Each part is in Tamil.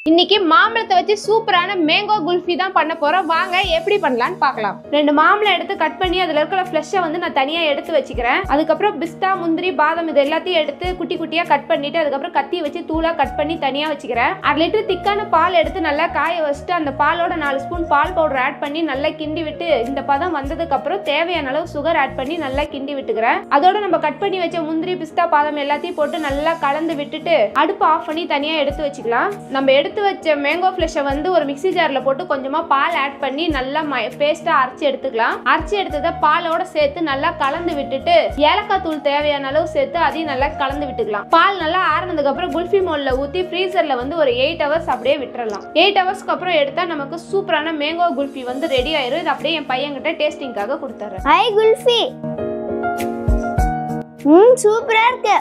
இன்னைக்கு மாம்பழத்தை வச்சு சூப்பரான மேங்கோ குல்ஃபி தான் பண்ண போறோம். வாங்க எப்படி பண்ணலாம்னு பார்க்கலாம். 2 மாம்பழம் எடுத்து கட் பண்ணி அதுல இருக்கிற ஃப்ளஷை வந்து நான் தனியா எடுத்து வச்சுக்கிறேன். அதுக்கப்புறம் பிஸ்தா, முந்திரி, பாதாம் இது எல்லாத்தையும் எடுத்து குட்டி குட்டியா கட் பண்ணிட்டு அதுக்கப்புறம் கத்தி வச்சு தூளா கட் பண்ணி தனியா வச்சுக்கிறேன். 1 லிட்டர் திக்கான பால் எடுத்து நல்லா காய வச்சுட்டு அந்த பாலோட 4 ஸ்பூன் பால் பவுடர் ஆட் பண்ணி நல்லா கிண்டி விட்டு இந்த பதம் வந்ததுக்கு அப்புறம் தேவையான அளவு சுகர் ஆட் பண்ணி நல்லா கிண்டி விட்டுக்கிறேன். அதோட நம்ம கட் பண்ணி வச்ச முந்திரி, பிஸ்தா, பாதாம் எல்லாத்தையும் போட்டு நல்லா கலந்து விட்டுட்டு அடுப்பு ஆஃப் பண்ணி தனியா எடுத்து வச்சுக்கலாம். நம்ம எடுத்து வச்ச மேங்கோ ஃப்ளஷை வந்து ஒரு மிக்ஸி ஜார்ல போட்டு கொஞ்சமா பால் ஆட் பண்ணி நல்லா பேஸ்டா அரைச்சி எடுத்துக்கலாம். அரைச்சி எடுத்ததை பாலோட சேர்த்து நல்லா கலந்து விட்டுட்டு ஏலக்காய் தூள் தேவையான அளவு சேர்த்து அதையும் நல்லா கலந்து விட்டுக்கலாம். பால் நல்லா ஆறுனதுக்கு அப்புறம் குல்ஃபி மோல்ல ஊத்தி ஃப்ரீசர்ல வந்து ஒரு 8 ஹவர்ஸ் அப்படியே விட்டுறலாம். 8 ஹவர்ஸ்க்கு அப்புறம் எடுத்தா நமக்கு சூப்பரான மேங்கோ குல்ஃபி வந்து ரெடி ஆயிரும். இது அப்படியே என் பையன்கிட்ட டேஸ்டிங்காக கொடுத்துறேன். ஹை குல்ஃபி சூப்பரா இருக்கு.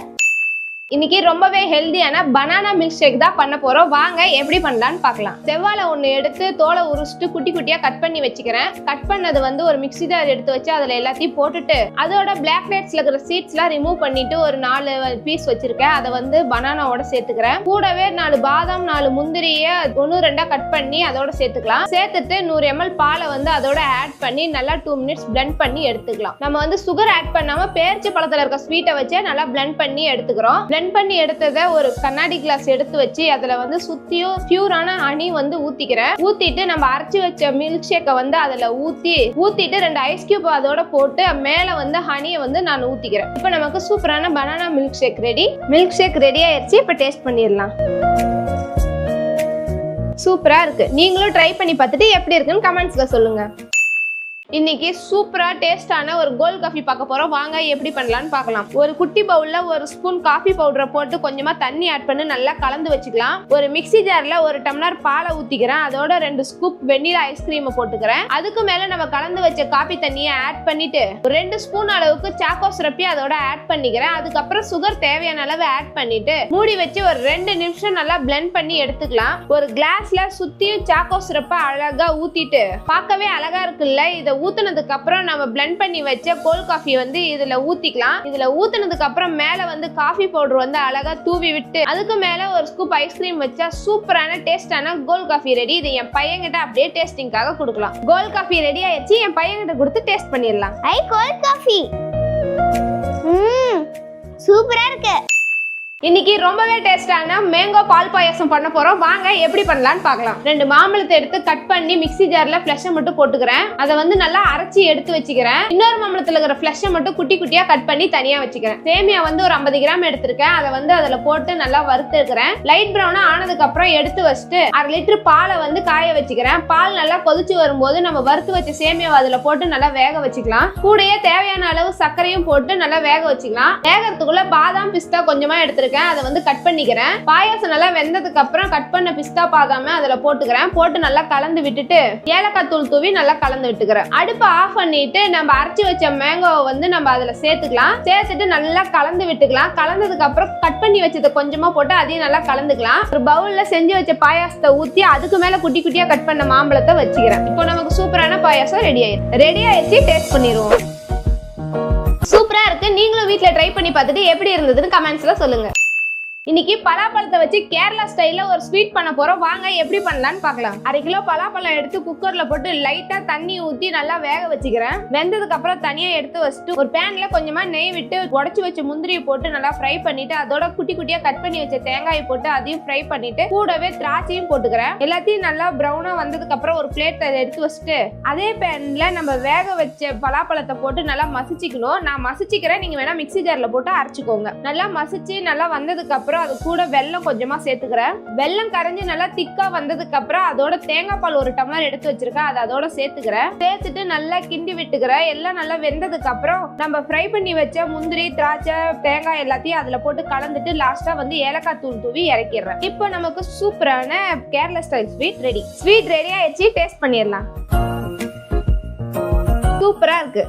இன்னைக்கு ரொம்பவே ஹெல்தியான பனானா மில்க் ஷேக் தான் பண்ண போறோம். வாங்க எப்படி பண்ணலாம்னு பார்க்கலாம். செவ்வாழை ஒன்று எடுத்து தோலை உரிச்சிட்டு குட்டி குட்டியா கட் பண்ணி வச்சுக்கிறேன். கட் பண்ணது வந்து ஒரு மிக்ஸி ஜார் எடுத்து வச்சு அதுல எல்லாத்தையும் போட்டுட்டு அதோட பிளாக் நட்ஸ்ல இருக்கிற சீட்ஸ்லாம் ரிமூவ் பண்ணிட்டு ஒரு 4 பீஸ் வச்சிருக்கேன். அதை வந்து பனானாவோட சேர்த்துக்கிறேன். கூடவே 4 பாதாம், 4 முந்திரிய 1-2 கட் பண்ணி அதோட சேர்த்துக்கலாம். சேர்த்துட்டு 100 ml பாலை வந்து அதோட ஆட் பண்ணி நல்லா 2 மினிட்ஸ் பிளெண்ட் பண்ணி எடுத்துக்கலாம். நம்ம வந்து சுகர் ஆட் பண்ணாம பேரிச்சை பழத்துல இருக்க ஸ்வீட்டை வச்சு நல்லா பிளெண்ட் பண்ணி எடுத்துக்கிறோம். பண்ணி எடுத்ததை ஒரு கண்ணாடி கிளாஸ் எடுத்து வச்சு அதுல வந்து சுத்தியும் பியூரான ஹனி வந்து ஊத்திக்கிறேன். ஊத்திட்டு நம்ம அரைச்சி வச்ச மில்க் ஷேக்கை வந்து அதுல ஊத்திட்டு 2 ஐஸ் கியூப் அதோட போட்டு மேல வந்து ஹனியை வந்து நான் ஊத்திக்கிறேன். இப்போ நமக்கு சூப்பரான banana milkshake ready. Milkshake ready ஆயிடுச்சு. இப்போ டேஸ்ட் பண்ணிடலாம். சூப்பரா இருக்கு. நீங்களும் ட்ரை பண்ணி பார்த்துட்டு எப்படி இருக்குன்னு கமெண்ட்ஸ்ல சொல்லுங்க. இன்னைக்கு சூப்பரா டேஸ்டான ஒரு கோல்ட் காஃபி பார்க்க போறோம். வாங்க எப்படி பண்ணலாம்னு பார்க்கலாம். ஒரு குட்டி பவுல்ல 1 ஸ்பூன் காஃபி பவுடரை போட்டு கொஞ்சமா தண்ணி ஆட் பண்ணி நல்லா கலந்து வச்சுக்கலாம். ஒரு மிக்ஸி ஜார்ல 1 டம்ளர் பாலை ஊத்திக்கிறேன். அதோட 2 ஸ்கூப் வெண்ணிலா ஐஸ்கிரீம் போட்டுக்கிறேன். அதுக்கு மேல நம்ம கலந்து வச்ச காபி தண்ணியை ஆட் பண்ணிட்டு 2 ஸ்பூன் அளவுக்கு சாக்கோ சிரப்பி அதோட ஆட் பண்ணிக்கிறேன். அதுக்கப்புறம் சுகர் தேவையான அளவு ஆட் பண்ணிட்டு மூடி வச்சு ஒரு 2 நிமிஷம் நல்லா பிளெண்ட் பண்ணி எடுத்துக்கலாம். ஒரு கிளாஸ்ல சுத்தியும் சாக்கோ சிரப்பை அழகா ஊத்திட்டு பார்க்கவே அழகா இருக்குல்ல. இதை ஊத்துனதுக்கு அப்புறம் நம்ம பிளெண்ட் பண்ணி வச்ச கோல்ட் காஃபி வந்து இதுல ஊத்திக்கலாம். இதுல ஊத்துனதுக்கு அப்புறம் மேல வந்து காஃபி பவுடர் வந்து அழகா தூவி விட்டு அதுக்கு மேல ஒரு ஸ்கூப் ஐஸ்கிரீம் வச்சா சூப்பரான டேஸ்டான கோல்ட் காஃபி ரெடி. இது என் பையன்கிட்ட அப்படியே டேஸ்டிங்காக கொடுக்கலாம். கோல்ட் காஃபி ரெடி ஆயிடுச்சு. என் பையன்கிட்ட கொடுத்து டேஸ்ட் பண்ணிடலாம். ஐ கோல்ட் காஃபி சூப்பரா இருக்கு. இன்னைக்கு ரொம்பவே டேஸ்டான மேங்கோ பால் பாயாசம் பண்ண போறோம். வாங்க எப்படி பண்ணலாம்னு பார்க்கலாம். 2 மாம்பழத்தை எடுத்து கட் பண்ணி மிக்ஸி ஜார்ல ஃப்ளஷை மட்டும் போட்டுக்கிறேன். அதை வந்து நல்லா அரைச்சி எடுத்து வச்சுக்கிறேன். இன்னொரு மாம்பழத்துல இருக்கிற ஃப்ளஷை மட்டும் குட்டி குட்டியா கட் பண்ணி தனியா வச்சுக்கிறேன். சேமியா வந்து ஒரு 50 கிராம் எடுத்திருக்கேன். அதை வந்து அதுல போட்டு நல்லா வறுத்துக்கிறேன். லைட் ப்ரௌனா ஆனதுக்கு அப்புறம் எடுத்து வச்சுட்டு 1/2 லிட்டர் பாலை வந்து காய வச்சுக்கிறேன். பால் நல்லா கொதிச்சு வரும்போது நம்ம வறுத்து வச்ச சேமியாவை அதுல போட்டு நல்லா வேக வச்சுக்கலாம். கூடயே தேவையான அளவு சர்க்கரையும் போட்டு நல்லா வேக வச்சுக்கலாம். வேகறதுக்குள்ள பாதாம், பிஸ்தா கொஞ்சமா எடுத்துருக்கேன். அதை வந்து கட் பண்ணிக்கிறேன். பாயாசம் நல்லா வெந்ததுக்கு அப்புறம் கட் பண்ண பிஸ்தா பாதாம அதுல போட்டுக்கிறேன். போட்டு நல்லா கலந்து விட்டுட்டு ஏலக்காய் தூள் தூவி நல்லா கலந்து விட்டுக்கிறேன். அடுப்பை ஆஃப் பண்ணிட்டு நம்ம அரைச்சி வச்ச மேங்கோவை வந்து நம்ம அதுல சேர்த்துக்கலாம். சேர்த்துட்டு நல்லா கலந்து விட்டுக்கலாம். கலந்ததுக்கு அப்புறம் கட் பண்ணி வச்சதை கொஞ்சமா போட்டு அதையும் நல்லா கலந்துக்கலாம். ஒரு பவுல்ல செஞ்சு வச்ச பாயாசத்தை ஊத்தி அதுக்கு மேல குட்டி குட்டியா கட் பண்ண மாம்பழத்தை வச்சுக்கிறேன். இப்போ நமக்கு சூப்பரான பாயாசம் ரெடி ஆயிடுச்சு. டேஸ்ட் பண்ணிடுவோம். சூப்பரா இருக்கு. நீங்களும் வீட்ல ட்ரை பண்ணி பார்த்துட்டு எப்படி இருந்ததுன்னு கமெண்ட்ஸ்ல சொல்லுங்க. இன்னைக்கு பலாப்பழத்தை வச்சு கேரளா ஸ்டைல்ல ஒரு ஸ்வீட் பண்ண போறோம். வாங்க எப்படி பண்ணலாம்னு பார்க்கலாம். 1/2 கிலோ பலாப்பழம் எடுத்து குக்கர்ல போட்டு லைட்டா தண்ணி ஊத்தி நல்லா வேக வச்சுக்கிறேன். வெந்ததுக்கு அப்புறம் தனியா எடுத்து வச்சுட்டு ஒரு பேன்ல கொஞ்சமா நெய் விட்டு உடைச்சு வச்ச முந்திரியை போட்டு நல்லா ஃப்ரை பண்ணிட்டு அதோட குட்டி குட்டியா கட் பண்ணி வச்ச தேங்காயை போட்டு அதையும் ஃப்ரை பண்ணிட்டு கூடவே திராட்சையும் போட்டுக்கிறேன். எல்லாத்தையும் நல்லா ப்ரௌனா வந்ததுக்கு அப்புறம் ஒரு பிளேட் எடுத்து வச்சுட்டு அதே பேன்ல நம்ம வேக வச்ச பலாப்பழத்தை போட்டு நல்லா மசிச்சுக்கணும். நான் மசிச்சுக்கிறேன். நீங்க வேணா மிக்ஸி ஜார்ல போட்டு அரைச்சுக்கோங்க. நல்லா மசிச்சு நல்லா வந்ததுக்கு அப்புறம் அது கூட வெல்லம் கொஞ்சமா சேர்த்துக்கிறேன். வெல்லம் கரைஞ்சு நல்லா திக்கா வந்ததுக்கு அப்புறம் அதோட தேங்காய் பால் 1 டம்ளர் எடுத்து வச்சிருக்கேன். அதை அதோட சேர்த்துக்கிறேன். சேர்த்துட்டு நல்லா கிண்டி விட்டுக்கிறேன். எல்லாம் நல்லா வெந்ததுக்கு அப்புறம் நம்ம ஃப்ரை பண்ணி வச்ச முந்திரி, திராட்சை, தேங்காய் எல்லாத்தையும் அதுல போட்டு கலந்துட்டு லாஸ்டா வந்து ஏலக்காய் தூள் தூவி இறக்கிடுறேன். இப்போ நமக்கு சூப்பரான கேரளா ஸ்டைல் ஸ்வீட் ரெடி ஆயிடுச்சு. டேஸ்ட் பண்ணிடலாம். சூப்பரா இருக்கு.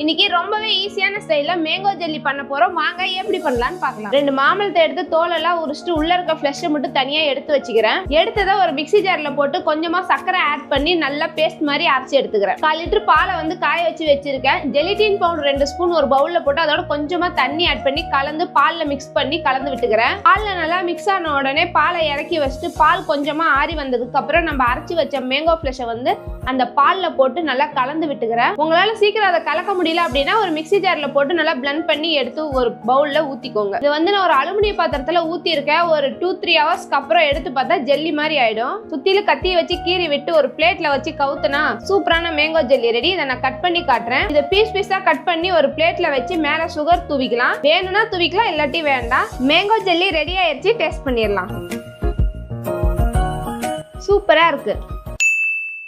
இன்னைக்கு ரொம்பவே ஈஸியான ஸ்டைல்ல மேங்கோ ஜெல்லி பண்ண போறோம். வாங்க எப்படி பண்ணலாம்னு பார்க்கலாம். 2 மாம்பழத்தை எடுத்து தோலெல்லாம் உரிச்சிட்டு உள்ள இருக்க ஃப்ளஷை மட்டும் தனியா எடுத்து வச்சுக்கிறேன். எடுத்ததை ஒரு மிக்ஸி ஜார்ல போட்டு கொஞ்சமா சர்க்கரை ஆட் பண்ணி நல்லா பேஸ்ட் மாதிரி அரைச்சி எடுத்துக்கிறேன். 1/4 லிட்டர் பாலை வந்து காய வச்சு வச்சிருக்கேன். ஜெலிட்டின் பவுடர் 2 ஸ்பூன் ஒரு பவுல்ல போட்டு அதோட கொஞ்சமா தண்ணி ஆட் பண்ணி கலந்து பால்ல மிக்ஸ் பண்ணி கலந்து விட்டுக்கிறேன். பால்ல நல்லா மிக்ஸ் ஆன உடனே பாலை இறக்கி வச்சுட்டு பால் கொஞ்சமா ஆறி வந்ததுக்கு அப்புறம் நம்ம அரைச்சி வச்ச மேங்கோ ஃப்ளஷை வந்து அந்த பால்ல போட்டு நல்லா கலந்து விட்டுக்கிறேன். உங்களால சீக்கிரம் அதை கலக்க முடியல அப்படின்னா ஒரு மிக்ஸி ஜார்ல போட்டு நல்லா பிளண்ட் பண்ணி எடுத்து ஒரு பவுல்ல ஊத்திக்கோங்க. இது வந்து நான் ஒரு அலுமினிய பாத்திரத்துல ஊத்தி இருக்கேன். ஒரு 2-3 ஹவர்ஸ்க்கு அப்புறம் எடுத்து பார்த்தா ஜெல்லி மாதிரி ஆயிடும். சுத்தில கத்தியை வச்சு கீறி விட்டு ஒரு பிளேட்ல வச்சு கவுத்துனா சூப்பரான மேங்கோ ஜெல்லி ரெடி. இதை நான் கட் பண்ணி காட்டுறேன். இதை பீஸ் பீஸா கட் பண்ணி ஒரு பிளேட்ல வச்சு மேல சுகர் தூவிக்கலாம். வேணும்னா தூவிக்கலாம், இல்லாட்டி வேண்டாம். மேங்கோ ஜெல்லி ரெடி ஆயிடுச்சு. டேஸ்ட் பண்ணிடலாம். சூப்பரா இருக்கு.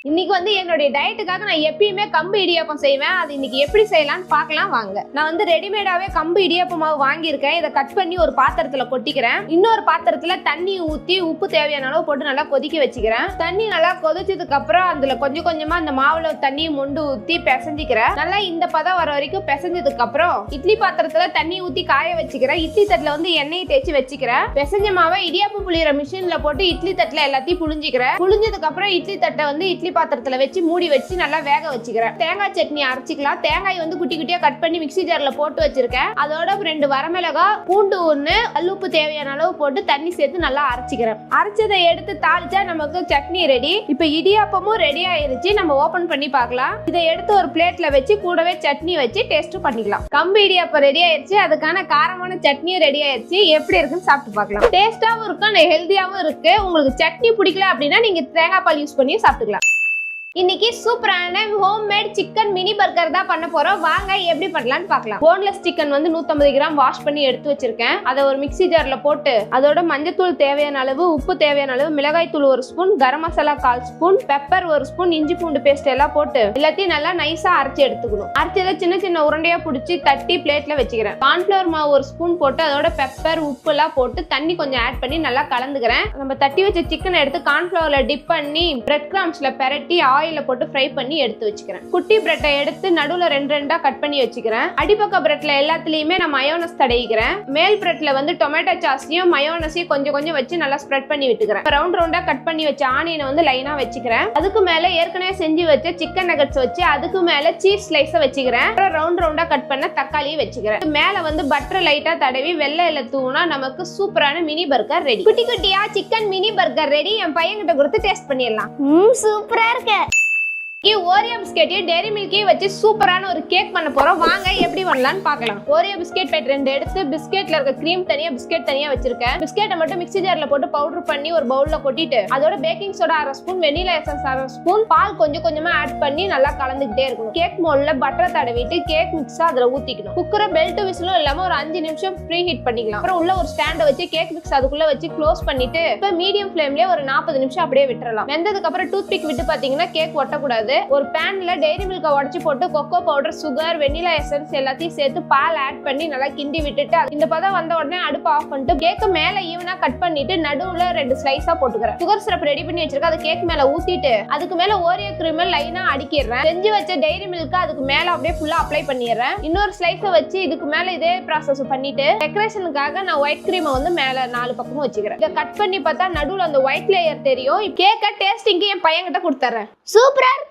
இன்னைக்கு வந்து என்னுடைய டயட்டுக்காக நான் எப்பயுமே கம்பு இடியாப்பம் செய்வேன். அது இன்னைக்கு எப்படி செய்யலாம்னு பார்க்கலாம் வாங்க. நான் வந்து ரெடிமேடாவே கம்பு இடியாப்ப மாவு வாங்கியிருக்கேன். இதை கட் பண்ணி ஒரு பாத்திரத்துல கொட்டிக்கிறேன். இன்னொரு பாத்திரத்துல தண்ணி ஊத்தி உப்பு தேவையான அளவு போட்டு நல்லா கொதிக்க வச்சுக்கிறேன். தண்ணி நல்லா கொதிச்சதுக்கு அப்புறம் அதுல கொஞ்சம் கொஞ்சமா அந்த மாவுல தண்ணியை மொண்டு ஊத்தி பிசைஞ்சிக்கிறேன். நல்லா இந்த பதம் வர வரைக்கும் பிசைஞ்சதுக்கு அப்புறம் இட்லி பாத்திரத்துல தண்ணி ஊத்தி காய வச்சுக்கிறேன். இட்லி தட்டுல வந்து எண்ணெயை தேய்ச்சி வச்சுக்கிறேன். பிசைஞ்ச மாவை இடியாப்பம் புளியற மிஷின்ல போட்டு இட்லி தட்டுல எல்லாத்தையும் புழிஞ்சிக்கிறேன். புழிஞ்சதுக்கு அப்புறம் இட்லி தட்டை வந்து இட்லி பாத்திரத்துல வச்சு மூடி வச்சு நல்லா வேக வச்சுக்கிறேன். தேங்காய் சட்னி அரைச்சிக்கலாம். தேங்காய் வந்து குட்டி குட்டியா கட் பண்ணி மிக்ஸி ஜார்ல போட்டு வச்சிருக்கேன். அதோட 2 வரமிளகாய், பூண்டு 1, கல்லுப்பு தேவையான அளவு போட்டு தண்ணி சேர்த்து நல்லா அரைச்சிக்கிறேன். அரைச்சதை எடுத்து தாளிச்சா நமக்கு சட்னி ரெடி. இப்ப இடியாப்பமும் ரெடி ஆயிருச்சு. நம்ம ஓபன் பண்ணி பார்க்கலாம். இதை எடுத்து ஒரு பிளேட்ல வச்சு கூடவே சட்னி வச்சு டேஸ்ட் பண்ணிக்கலாம். கம்பு இடியாப்பம் ரெடி ஆயிருச்சு. அதுக்கான காரமான சட்னியும் ரெடி ஆயிருச்சு. எப்படி இருக்குன்னு சாப்பிட்டு பார்க்கலாம். டேஸ்டாவும் இருக்கும், ஹெல்தியாவும் இருக்கு. உங்களுக்கு சட்னி பிடிக்கல அப்படின்னா நீங்க தேங்காய் பால் யூஸ் பண்ணி சாப்பிட்டுக்கலாம். இன்னைக்கு சூப்பரான ஹோம்மேட் சிக்கன் மினி பர்கர் தான் பண்ண போறோம். வாங்க எப்படி பண்ணலாம்னு பார்க்கலாம். போன்லெஸ் சிக்கன் வந்து 150 கிராம் வாஷ் பண்ணி எடுத்து வச்சிருக்கேன். அதை ஒரு மிக்ஸி ஜார்ல போட்டு அதோட மஞ்சத்தூள் தேவையான அளவு, உப்பு தேவையான அளவு, மிளகாய் தூள் 1 spoon, garam masala 1/4 spoon, pepper 1 spoon, இஞ்சி பூண்டு பேஸ்ட் எல்லாம் போட்டு எல்லாத்தையும் நல்லா நைஸா அரைச்சி எடுத்துக்கணும். அரைச்சதை சின்ன சின்ன உருண்டையா பிடிச்சி தட்டி பிளேட்ல வச்சுக்கிறேன். கார்ன்ஃபிளவர் மாவு 1 ஸ்பூன் போட்டு அதோட பெப்பர், உப்பு எல்லாம் போட்டு தண்ணி கொஞ்சம் ஆட் பண்ணி நல்லா கலந்துக்கிறேன். நம்ம தட்டி வச்ச சிக்கனை எடுத்து கார்ன்ஃபிளவர்ல டிப் பண்ணி பிரெட் கிராம்ஸ்ல பெரட்டி ஆயில போட்டு ஃப்ரை பண்ணி எடுத்து வச்சுக்கிறேன். குட்டி பிரெட்டை எடுத்து நடுவுல 2 கட் பண்ணி வச்சுக்கிறேன். அடிப்பக்க பிரெட்ல எல்லாத்துலயுமே நான் மயோனஸ் தடவிக்கிறேன். மேல் பிரெட்ல வந்து டொமேட்டோ சாஸையும் மயோனஸையும் கொஞ்சம் கொஞ்சம் வச்சு நல்லா ஸ்ப்ரெட் பண்ணி விட்டுக்கிறேன். ரவுண்டா கட் பண்ணி வச்ச ஆனியனை வந்து லைனா வச்சுக்கிறேன். அதுக்கு மேல ஏற்கனவே செஞ்சு வச்ச சிக்கன் நகட்ஸ் வச்சு அதுக்கு மேல சீஸ் ஸ்லைஸ வச்சுக்கிறேன். ரவுண்டா கட் பண்ண தக்காளியை வச்சுக்கிறேன். மேல வந்து பட்டர் லைட்டா தடவி வெள்ளை இலை தூவினா நமக்கு சூப்பரான மினி பர்கர் ரெடி. குட்டி குட்டியா சிக்கன் மினி பர்கர் ரெடி. என் பையன்கிட்ட கொடுத்து டேஸ்ட் பண்ணிடலாம். சூப்பரா இருக்கு. ஓரியோ பிஸ்கெட்டையும் டெய்ரி மில்கையும் வச்சு சூப்பரான ஒரு கேக் பண்ண போறோம். வாங்க எப்படி பண்ணலாம்னு பார்க்கலாம். ஓரியோ பிஸ்கெட் பேட் 2 எடுத்து பிஸ்கெட்ல இருக்க கிரீம் தனியா, பிஸ்கெட் தனியா வச்சிருக்கேன். பிஸ்கெட்டை மட்டும் மிக்ஸி ஜார்ல போட்டு பவுடர் பண்ணி ஒரு பவுல்ல கொட்டிட்டு அதோட baking soda 1/2 spoon, vanilla essence 1/2 spoon, பால் கொஞ்சம் கொஞ்சமா ஆட் பண்ணி நல்லா கலந்துக்கிட்டே இருக்கணும். கேக் மோல்ட்ல பட்டர் தடவிட்டு கேக் மிக்ஸா அதுல ஊத்திக்கணும். குக்கரை பெல்ட் விசிலும் இல்லாம ஒரு 5 நிமிஷம் ப்ரீ ஹீட் பண்ணிக்கலாம். அப்புறம் உள்ள ஒரு ஸ்டாண்டை வச்சு கேக் மிக்ஸ் அதுக்குள்ள வச்சு க்ளோஸ் பண்ணிட்டு இப்ப மீடியம் ஃப்ளேம்லயே ஒரு 40 நிமிஷம் அப்படியே விட்டுறலாம். வெந்ததுக்கு அப்புறம் டூத் பிக் விட்டு பாத்தீங்கன்னா கேக் ஒட்டக்கூடாது. ஒரு பேன்ல டெய்ரி மில்க உடைச்சு போட்டு cocoa powder, sugar, vanilla essence எல்லாத்தையும் சேர்த்து பால் ஆட் பண்ணி நல்லா கிண்டி விட்டுட்டு இந்த பதம் வந்த உடனே அடுப்பு ஆஃப் பண்ணிட்டு கேக் மேல ஈவனா கட் பண்ணிட்டு நடுவுல 2 ஸ்லைஸா போட்டுக்கிறேன். சுகர் சிரப் ரெடி பண்ணி வச்சிருக்கேன். அது கேக் மேல ஊத்திட்டு அதுக்கு மேல ஓரியோ கிரீம் லைனா அடிக்கிறேன். செஞ்சு வச்ச டெய்ரி மில்க அதுக்கு மேல அப்படியே ஃபுல்லா அப்ளை பண்ணிடுறேன். இன்னொரு ஸ்லைஸ வச்சு இதுக்கு மேல இதே ப்ராசஸ் பண்ணிட்டு டெக்கரேஷனுக்காக நான் ஒயிட் கிரீமை வந்து மேல 4 பக்கமும் வச்சுக்கிறேன். இதை கட் பண்ணி பார்த்தா நடுவுல அந்த ஒயிட் லேயர் தெரியும். கேக்க டேஸ்டிங்க்கு என் பையன்கிட்ட கொடுத்துறேன். சூப்பரா இருக்கு.